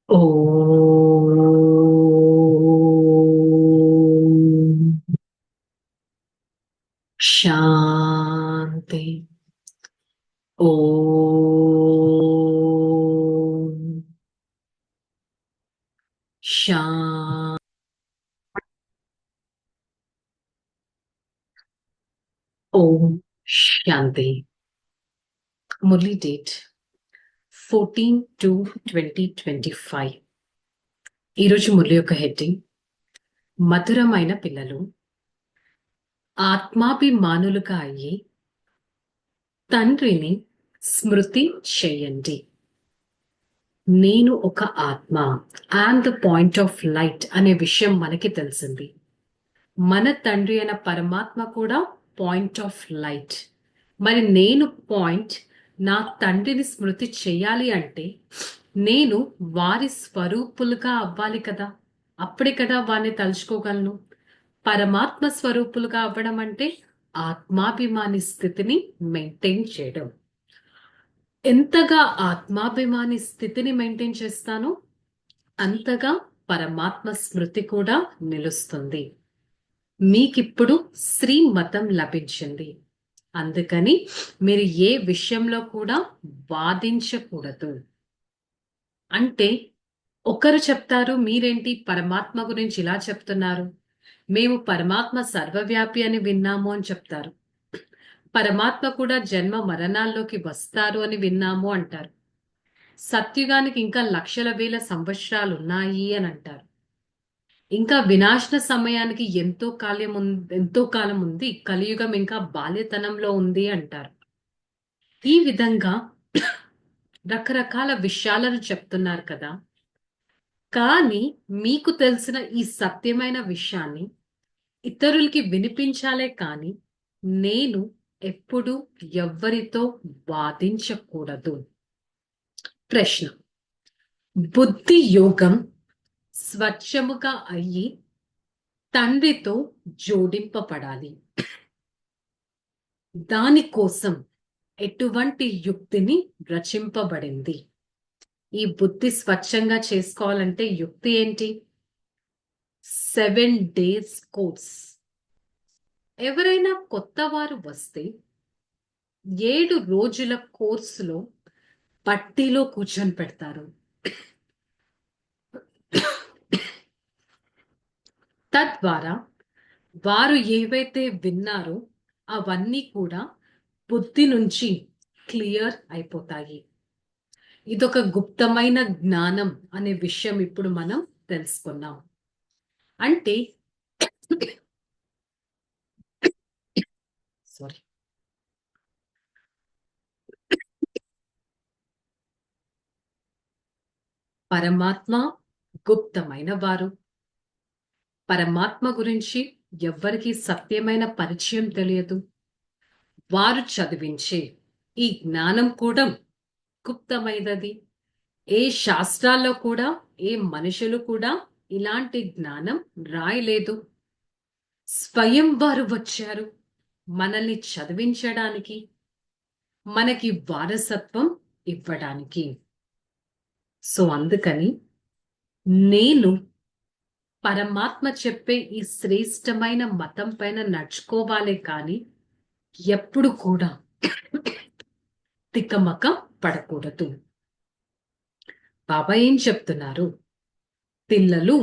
ఓం శాంతి. ఓం శాంతి. ఓం శాంతి. Murali date 14/2/2025. ఈరోజు మురళి యొక్క heading మధురమైన పిల్లలు ఆత్మాభిమానులుగా అయ్యి తండ్రిని స్మృతి చేయండి. నేను ఒక ఆత్మ and the point of light అనే విషయం మనకి తెలిసింది. మన తండ్రి అయిన పరమాత్మ కూడా పాయింట్ ఆఫ్ లైట్. మరి నేను పాయింట్, నా తండ్రిని స్మృతి చేయాలి అంటే నేను వారి స్వరూపులుగా అవ్వాలి కదా. అప్పుడే కదా వారిని తలుచుకోగలను. పరమాత్మ స్వరూపులుగా అవ్వడం అంటే ఆత్మాభిమాని స్థితిని మెయింటైన్ చేయడం. ఎంతగా ఆత్మాభిమాని స్థితిని మెయింటైన్ చేస్తానో అంతగా పరమాత్మ స్మృతి కూడా నిలుస్తుంది. మీకిప్పుడు శ్రీమతం లభించింది. అందుకని మీరు ఏ విషయంలో కూడా వాదించకూడదు. అంటే ఒకరు చెప్తారు, మీరేంటి పరమాత్మ గురించి ఇలా చెప్తున్నారు, మేము పరమాత్మ సర్వవ్యాపి అని విన్నాము అని చెప్తారు. పరమాత్మ కూడా జన్మ మరణాల్లోకి వస్తారు అని విన్నాము అంటారు. సత్యుగానికి ఇంకా లక్షల వేల సంవత్సరాలు ఉన్నాయి అని అంటారు. ఇంకా వినాశన సమయానికి ఎంతో కాలం ఉంది, కలియుగం ఇంకా బాల్యతనంలో ఉంది అంటారు. ఈ విధంగా రకరకాల విషయాలను చెప్తున్నారు కదా. కానీ మీకు తెలిసిన ఈ సత్యమైన విషయాన్ని ఇతరులకి వినిపించాలే కానీ నేను ఎప్పుడు ఎవ్వరితో వాదించకూడదు. ప్రశ్న: బుద్ధి యోగం స్వచ్ఛముగా అయ్యి తండ్రితో జోడింపబడాలి. దానికోసం ఎటువంటి యుక్తిని రచింపబడింది? ఈ బుద్ధి స్వచ్ఛంగా చేసుకోవాలంటే యుక్తి ఏంటి? 7 days కోర్స్. ఎవరైనా కొత్త వారు వస్తే 7 రోజుల కోర్సులో పట్టీలో కూర్చొని పెడతారు. తద్వారా వారు ఏవైతే విన్నారో అవన్నీ కూడా బుద్ధి నుంచి క్లియర్ అయిపోతాయి. ఇదొక గుప్తమైన జ్ఞానం అనే విషయం ఇప్పుడు మనం తెలుసుకున్నాం. అంటే సారీ, పరమాత్మ గుప్తమైన వారు. పరమాత్మ గురించి ఎవ్వరికీ సత్యమైన పరిచయం తెలియదు. వారు చదివించే ఈ జ్ఞానం కూడా గుప్తమైనది. ఏ శాస్త్రాల్లో కూడా ఏ మనుషులు కూడా ఇలాంటి జ్ఞానం రాయలేదు. స్వయం వారు వచ్చారు మనల్ని చదివించడానికి, మనకి వారసత్వం ఇవ్వడానికి. సో అందుకని నేను పరమాత్మ చెప్పే ఈ శ్రేష్టమైన మతం పైన నడుచుకోవాలి కానీ ఎప్పుడు కూడా తికమక పడకూడదు. బాబా ఏం చెప్తున్నారు? పిల్లలు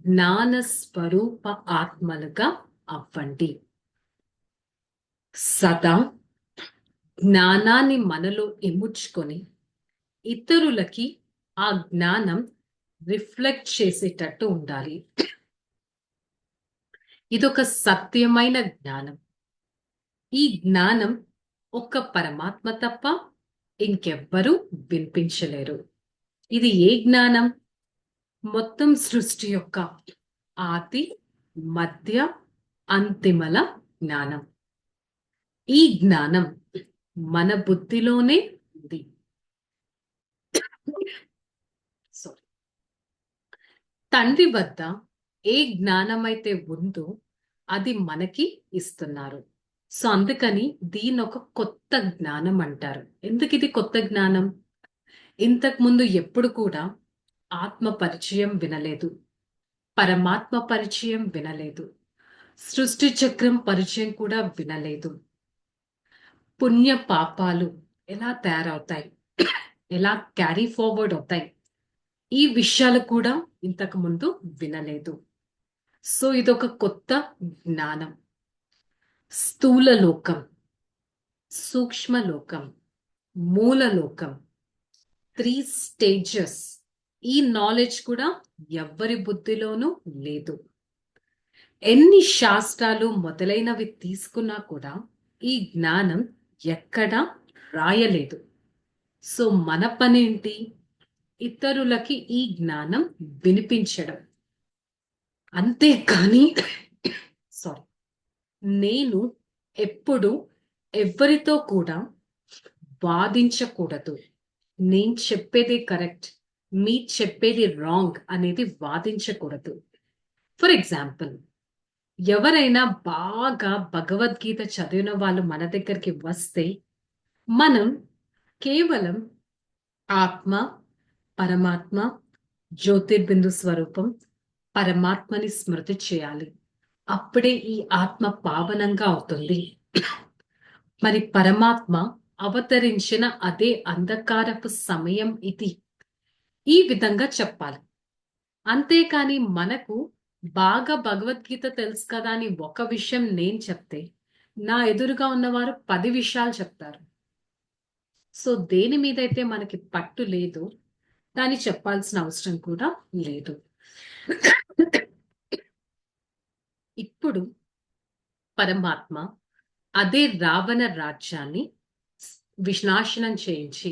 జ్ఞాన స్వరూప ఆత్మలుగా అవ్వండి. సదా జ్ఞానాన్ని మనలో ఇముడ్చుకొని ఇతరులకి ఆ జ్ఞానం రిఫ్లెక్ట్ చేసేటట్టు ఉండాలి. ఇదొక సత్యమైన జ్ఞానం. ఈ జ్ఞానం ఒక్క పరమాత్మ తప్ప ఇంకెవ్వరూ వినిపించలేరు. ఇది ఏ జ్ఞానం? మొత్తం సృష్టి యొక్క ఆది మధ్య అంతిమల జ్ఞానం. ఈ జ్ఞానం మన బుద్ధిలోనే ఉంది. తండ్రి వద్ద ఏ జ్ఞానం అయితే ఉందో అది మనకి ఇస్తున్నారు. సో అందుకని దీని ఒక కొత్త జ్ఞానం అంటారు. ఎందుకు ఇది కొత్త జ్ఞానం? ఇంతకు ముందు ఎప్పుడు కూడా ఆత్మ పరిచయం వినలేదు, పరమాత్మ పరిచయం వినలేదు, సృష్టి చక్రం పరిచయం కూడా వినలేదు. పుణ్య పాపాలు ఎలా తయారవుతాయి, ఎలా క్యారీ ఫార్వర్డ్ అవుతాయి, ఈ విషయాలు కూడా ఇంతకు ముందు వినలేదు. సో ఇదొక కొత్త జ్ఞానం. స్థూల లోకం, సూక్ష్మ లోకం, మూల లోకం, 3 స్టేజెస్. ఈ నాలెడ్జ్ కూడా ఎవ్వరి బుద్ధిలోనూ లేదు. ఎన్ని శాస్త్రాలు మొదలైనవి తీసుకున్నా కూడా ఈ జ్ఞానం ఎక్కడా రాయలేదు. సో మన పని ఏంటి? ఇతరులకి ఈ జ్ఞానం వినిపించడం. అంతేకాని సారీ, నేను ఎప్పుడు ఎవరితో కూడా వాదించకూడదు. నేను చెప్పేది కరెక్ట్, మీ చెప్పేది రాంగ్ అనేది వాదించకూడదు. ఫర్ ఎగ్జాంపుల్, ఎవరైనా బాగా భగవద్గీత చదివిన వాళ్ళు మన దగ్గరికి వస్తే మనం కేవలం ఆత్మ, పరమాత్మ, జ్యోతిర్బిందు స్వరూపం, పరమాత్మని స్మృతి చేయాలి. అప్పుడే ఈ ఆత్మ పావనంగా అవుతుంది. మరి పరమాత్మ అవతరించిన అదే అంధకారపు సమయం ఇది, ఈ విధంగా చెప్పాలి. అంతేకాని మనకు బాగా భగవద్గీత తెలుసు కదా అని ఒక విషయం నేను చెప్తే నా ఎదురుగా ఉన్నవారు 10 విషయాలు చెప్తారు. సో దేని మీద అయితే మనకి పట్టు లేదు దాన్ని చెప్పాల్సిన అవసరం కూడా లేదు. ఇప్పుడు పరమాత్మ అదే రావణ రాజ్యాన్ని వినాశనం చేయించి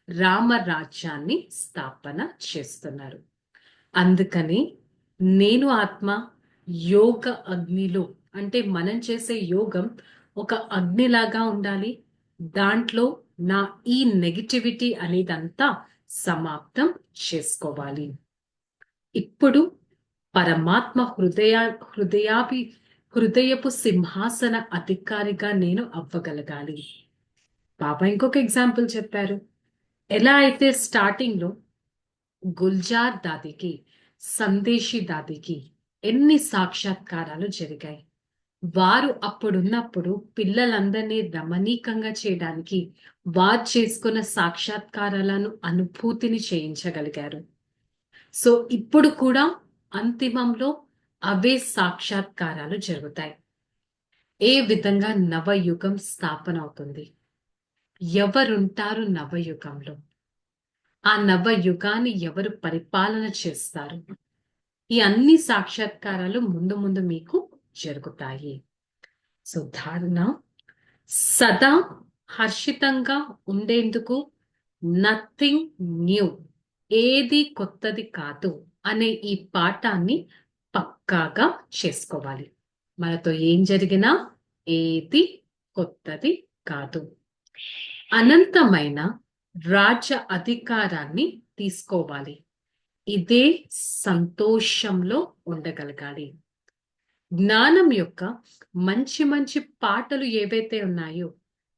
రామరాజ్యాన్ని స్థాపన చేస్తున్నారు. అందుకని నేను ఆత్మ యోగ అగ్నిలో, అంటే మనం చేసే యోగం ఒక అగ్నిలాగా ఉండాలి. దాంట్లో నా ఈ నెగటివిటీ అనేదంతా సమాప్తం చేసుకోవాలి. ఇప్పుడు పరమాత్మ హృదయపు సింహాసన అధికారిగా నేను అవ్వగలగాలి. బాబా ఇంకొక ఎగ్జాంపుల్ చెప్పారు. ఎలా అయితే స్టార్టింగ్ లో గుల్జార్ దాదికి, సందేశీ దాదికి ఎన్ని సాక్షాత్కారాలు జరిగాయి. వారు అప్పుడున్నప్పుడు పిల్లలందరినీ రమణీకంగా చేయడానికి వారు చేసుకున్న సాక్షాత్కారాలను అనుభూతిని చేయించగలిగారు. సో ఇప్పుడు కూడా అంతిమంలో అవే సాక్షాత్కారాలు జరుగుతాయి. ఏ విధంగా నవయుగం స్థాపన అవుతుంది, ఎవరుంటారు నవయుగంలో, ఆ నవయుగాన్ని ఎవరు పరిపాలన చేస్తారు, ఈ అన్ని సాక్షాత్కారాలు ముందు ముందు మీకు జరుగుతాయి. సో ధారణ, సదా హర్షితంగా ఉండేందుకు నథింగ్ న్యూ, ఏది కొత్తది కాదు అనే ఈ పాఠాన్ని పక్కాగా చేసుకోవాలి. మనతో ఏం జరిగినా ఏది కొత్తది కాదు. అనంతమైన రాజ్య అధికారాన్ని తీసుకోవాలి. ఇదే సంతోషంలో ఉండగలగాలి. జ్ఞానం యొక్క మంచి మంచి పాటలు ఏవైతే ఉన్నాయో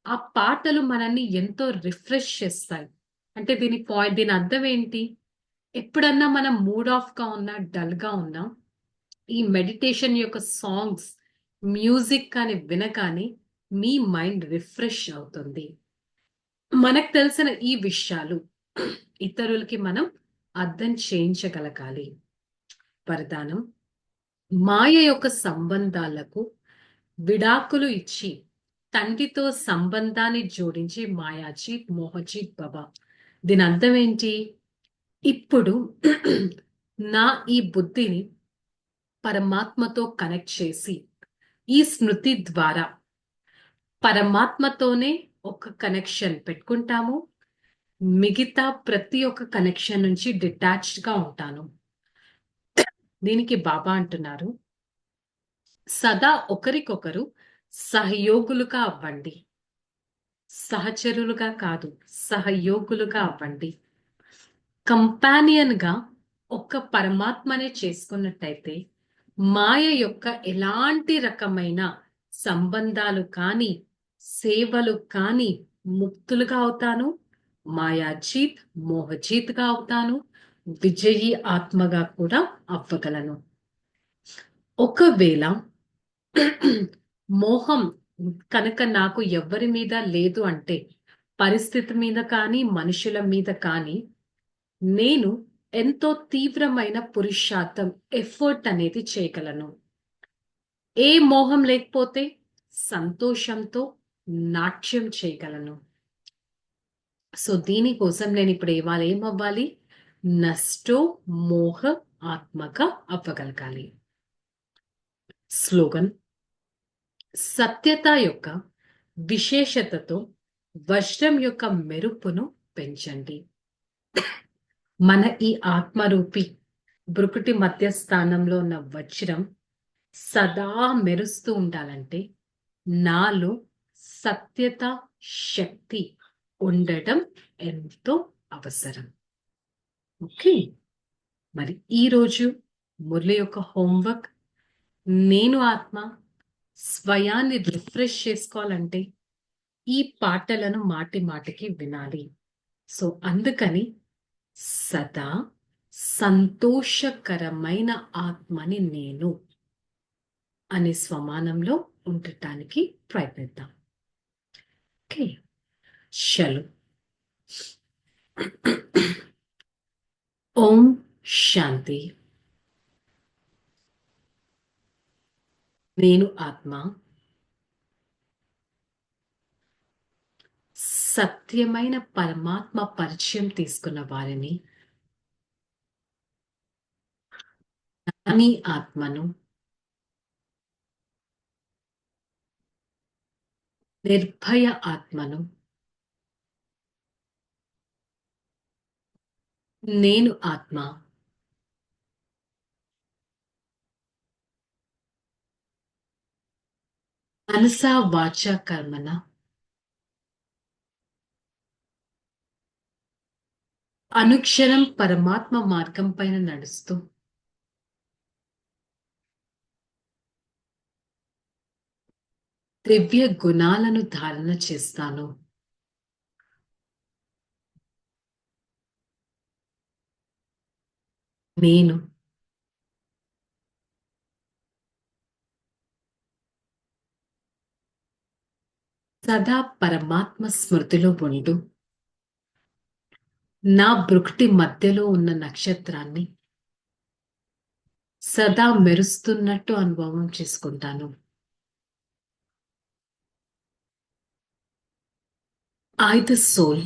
ఆ పాటలు మనల్ని ఎంతో రిఫ్రెష్ చేస్తాయి. అంటే దీని అర్థం ఏంటి? ఎప్పుడన్నా మనం మూడ్ ఆఫ్ గా ఉన్నా, డల్ గా ఉన్నా, ఈ మెడిటేషన్ యొక్క సాంగ్స్, మ్యూజిక్ కానీ వినగానే మీ మైండ్ రిఫ్రెష్ అవుతుంది. మనకు తెలిసిన ఈ విషయాలు ఇతరులకి మనం అర్థం చేయించగలగాలి. వరదానం, మాయ యొక్క సంబంధాలకు విడాకులు ఇచ్చి తండ్రితో సంబంధాన్ని జోడించి మాయాజీత్ మోహజీత్ బాబా. దీని అర్థం ఏంటి? ఇప్పుడు నా ఈ బుద్ధిని పరమాత్మతో కనెక్ట్ చేసి ఈ స్మృతి ద్వారా పరమాత్మతోనే ఒక కనెక్షన్ పెట్టుకుంటాము. మిగతా ప్రతి ఒక్క కనెక్షన్ నుంచి డిటాచ్డ్ గా ఉంటాను. దీనికి బాబా అంటున్నారు, సదా ఒకరికొకరు సహయోగులుగా అవ్వండి. సహచరులుగా కాదు, సహయోగులుగా అవ్వండి. కంపానియన్ గా ఒక్క పరమాత్మనే చేసుకున్నట్టయితే మాయ యొక్క ఎలాంటి రకమైన సంబంధాలు కానీ సేవలు కానీ ముక్తులుగా అవుతాను. మాయాజీత్ మోహజీత్గా అవుతాను. విజయీ ఆత్మగా కూడా అవ్వగలను. ఒకవేళ మోహం కనుక నాకు ఎవ్వరి మీద లేదు అంటే, పరిస్థితి మీద కానీ మనుషుల మీద కానీ, నేను ఎంతో తీవ్రమైన పురుషార్థం ఎఫర్ట్ అనేది చేయగలను. ఏ మోహం లేకపోతే సంతోషంతో నాట్యం చేయగలను. సో దీనికోసం నేను ఇప్పుడు ఇవాళ ఏమవ్వాలి? నష్టో మోహ ఆత్మగా అవ్వగలగాలి. స్లోగన్: సత్యత యొక్క విశేషతతో వజ్రం యొక్క మెరుపును పెంచండి. మన ఈ ఆత్మరూపి బ్రుకుటి మధ్య స్థానంలో ఉన్న వజ్రం సదా మెరుస్తూ ఉండాలంటే నాలో సత్యత శక్తి ఉండడం ఎంతో అవసరం. ఓకే, మరి ఈరోజు మురళి యొక్క హోంవర్క్, నేను ఆత్మ స్వయాన్ని రిఫ్రెష్ చేసుకోవాలంటే ఈ పాటలను మాటి మాటికి వినాలి. సో అందుకని సదా సంతోషకరమైన ఆత్మని నేను అనే స్వమానంలో ఉండటానికి ప్రయత్నిద్దాం. ఓకే, చలో. ఓం శాంతి. నేను ఆత్మ సత్యమైన పరమాత్మ పరిచయం తీసుకున్న వారిని, మీ ఆత్మను నిర్భయ ఆత్మను నేను ఆత్మ మనసా వాచ కర్మన అనుక్షరం పరమాత్మ మార్గం పైన నడుస్తూ దివ్య గుణాలను ధారణ చేస్తాను. నేను సదా పరమాత్మ స్మృతిలో ఉండు నా బ్రుక్టి మధ్యలో ఉన్న నక్షత్రాన్ని సదా మెరుస్తున్నట్టు అనుభవం చేసుకుంటాను. I, the soul,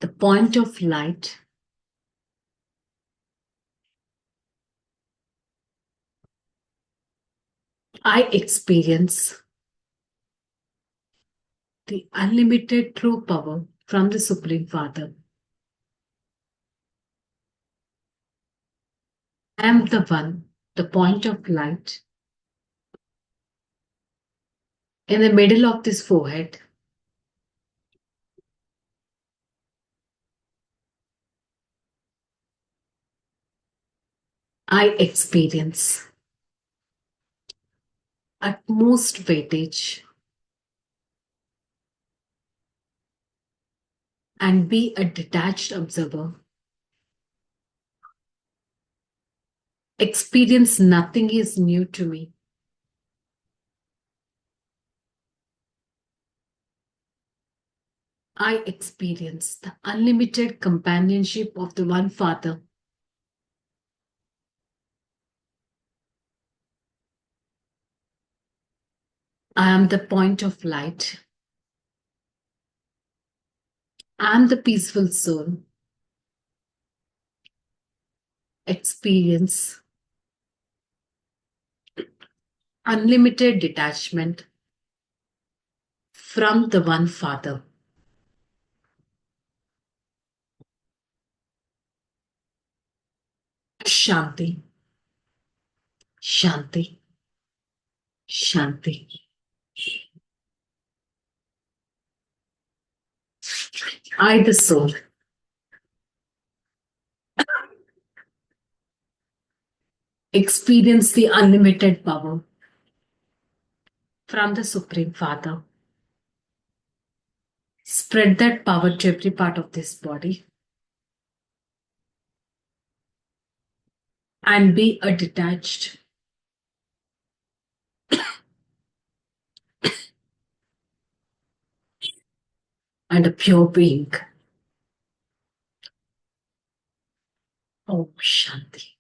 the point of light, I experience the unlimited true power from the Supreme Father. I am the one, the point of light in the middle of this forehead. I experience utmost weightage and be a detached observer. Experience nothing is new to me. I experience the unlimited companionship of the One Father. I am the point of light. I am the peaceful soul. Experience unlimited detachment from the One Father. Shanti, Shanti, Shanti. I, the soul, experience the unlimited power from the Supreme Father. Spread that power to every part of this body. and be a detached and a pure being. Oh, Shanti.